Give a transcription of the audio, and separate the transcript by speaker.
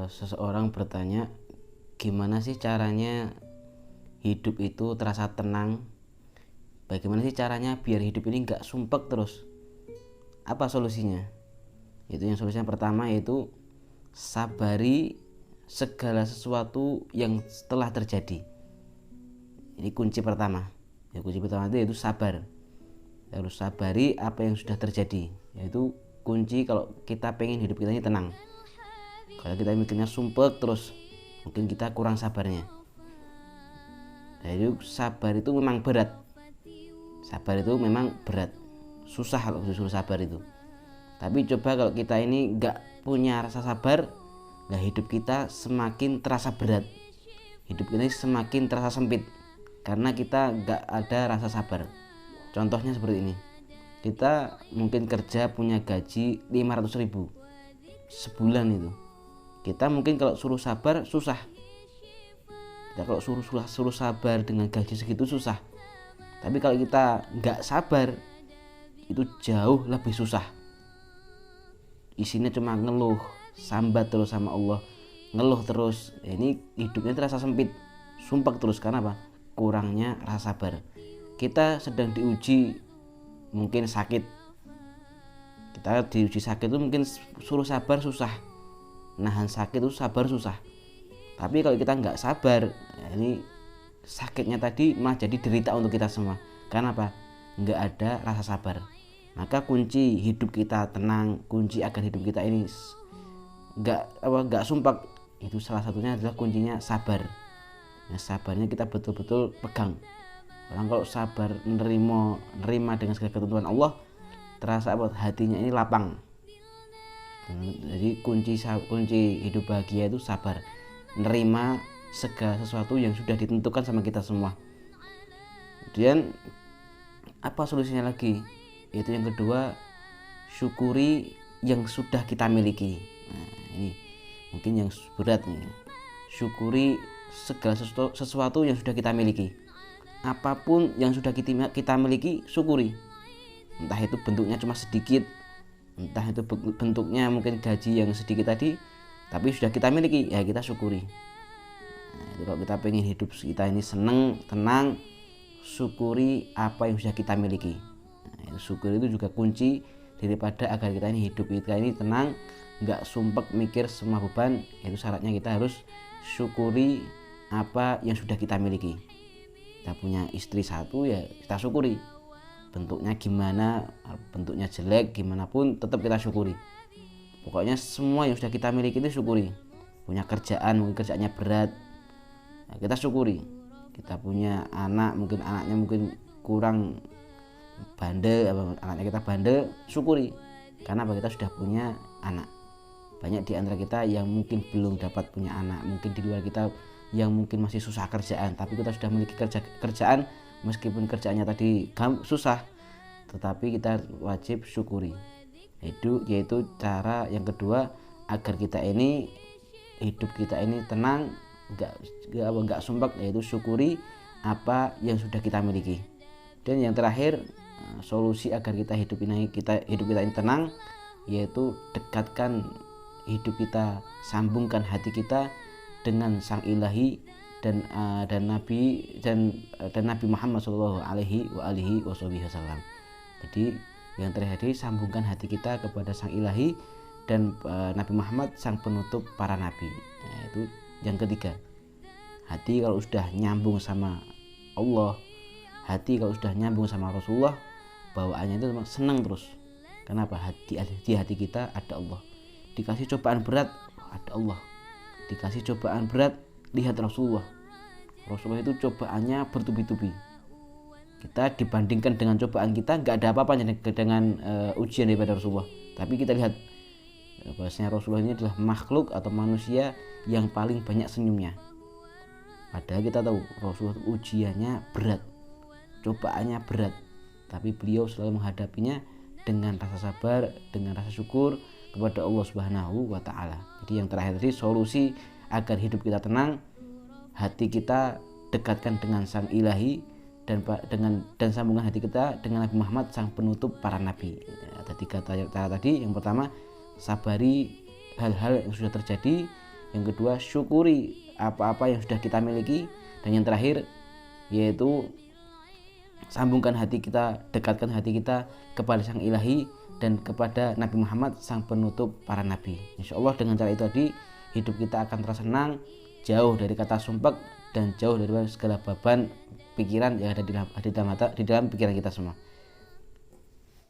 Speaker 1: Seseorang bertanya, gimana sih caranya hidup itu terasa tenang? Bagaimana sih caranya biar hidup ini nggak sumpek terus? Apa solusinya? Yang solusinya pertama yaitu sabari segala sesuatu yang telah terjadi. Ini kunci pertama. Kunci pertama itu yaitu sabar. Harus sabari apa yang sudah terjadi. Yaitu kunci kalau kita pengen hidup kita ini tenang. Kalau kita mikirnya sumpek terus, mungkin kita kurang sabarnya. Jadi sabar itu memang berat. Sabar itu memang berat. Susah kalau disuruh sabar itu. Tapi coba kalau kita ini nggak punya rasa sabar, hidup kita semakin terasa berat. Hidup kita semakin terasa sempit karena kita nggak ada rasa sabar. Contohnya seperti ini. Kita mungkin kerja punya gaji 500.000 sebulan itu. Kita mungkin kalau suruh sabar susah. Kita kalau suruh sabar dengan gaji segitu susah. Tapi kalau kita nggak sabar itu jauh lebih susah. Isinya cuma ngeluh, sambat terus sama Allah, ngeluh terus. Ini hidupnya terasa sempit, sumpek terus. Karena apa? Kurangnya rasa sabar. Kita sedang diuji, mungkin sakit. Kita diuji sakit itu mungkin suruh sabar susah. Nahan sakit itu sabar susah. Tapi kalau kita nggak sabar, ini sakitnya tadi malah jadi derita untuk kita semua. Karena apa? Nggak ada rasa sabar. Maka kunci hidup kita tenang, kunci agar hidup kita ini nggak sumpah, itu salah satunya adalah kuncinya sabar. Sabarnya kita betul-betul pegang. Orang kalau sabar nerima dengan segala ketentuan Allah, terasa hatinya ini lapang. Jadi kunci hidup bahagia itu sabar, nerima segala sesuatu yang sudah ditentukan sama kita semua. Kemudian apa solusinya lagi? Itu yang kedua, syukuri yang sudah kita miliki. Nah, ini mungkin yang berat nih. Syukuri segala sesuatu yang sudah kita miliki. Apapun yang sudah kita miliki, syukuri. Entah itu bentuknya cuma sedikit, entah itu bentuknya mungkin gaji yang sedikit tadi, tapi sudah kita miliki, ya kita syukuri. Nah, itu kalau kita pengen hidup kita ini seneng, tenang, syukuri apa yang sudah kita miliki. Nah, syukur itu juga kunci daripada agar kita ini hidup kita ini tenang, nggak sumpek mikir semua beban. Itu syaratnya kita harus syukuri apa yang sudah kita miliki. Kita punya istri satu, ya kita syukuri. Bentuknya gimana, bentuknya jelek gimana pun tetap kita syukuri. Pokoknya semua yang sudah kita miliki itu syukuri. Punya kerjaan, mungkin kerjaannya berat, nah, kita syukuri. Kita punya anak, mungkin anaknya kurang bandel, anaknya kita bandel, syukuri. Karena kita sudah punya anak. Banyak di antara kita yang mungkin belum dapat punya anak, mungkin di luar kita yang mungkin masih susah kerjaan, tapi kita sudah memiliki kerjaan. Meskipun kerjaannya tadi susah, tetapi kita wajib syukuri. Itu yaitu cara yang kedua agar kita ini hidup kita ini tenang, nggak sumpah, yaitu syukuri apa yang sudah kita miliki. Dan yang terakhir, solusi agar hidup kita ini tenang, yaitu dekatkan hidup kita, sambungkan hati kita dengan Sang Ilahi dan Nabi Muhammad Shallallahu Alaihi Wasallam. Jadi yang terjadi, sambungkan hati kita kepada Sang Ilahi dan Nabi Muhammad sang penutup para nabi. Nah, itu yang ketiga. Hati kalau sudah nyambung sama Allah, hati kalau sudah nyambung sama Rasulullah, bawaannya itu senang terus. Kenapa? Di hati kita ada Allah. Dikasih cobaan berat, ada Allah. Dikasih cobaan berat, lihat Rasulullah itu cobaannya bertubi-tubi. Kita dibandingkan dengan cobaan kita nggak ada apa-apanya dengan ujian daripada Rasulullah. Tapi kita lihat bahwasanya Rasulullah ini adalah makhluk atau manusia yang paling banyak senyumnya. Padahal kita tahu Rasulullah ujiannya berat, cobaannya berat, tapi beliau selalu menghadapinya dengan rasa sabar, dengan rasa syukur kepada Allah Subhanahu wa Ta'ala. Jadi yang terakhir tadi, solusi agar hidup kita tenang, hati kita dekatkan dengan Sang Ilahi dan sambungan hati kita dengan Nabi Muhammad sang penutup para nabi. Ada tiga cara tadi. Yang pertama, sabari hal-hal yang sudah terjadi. Yang kedua, syukuri apa-apa yang sudah kita miliki. Dan yang terakhir yaitu sambungkan hati kita, dekatkan hati kita kepada Sang Ilahi dan kepada Nabi Muhammad, sang penutup para nabi. Insya Allah dengan cara itu tadi hidup kita akan terasa senang, jauh dari kata sumpek dan jauh dari segala beban pikiran yang ada di dalam pikiran kita semua.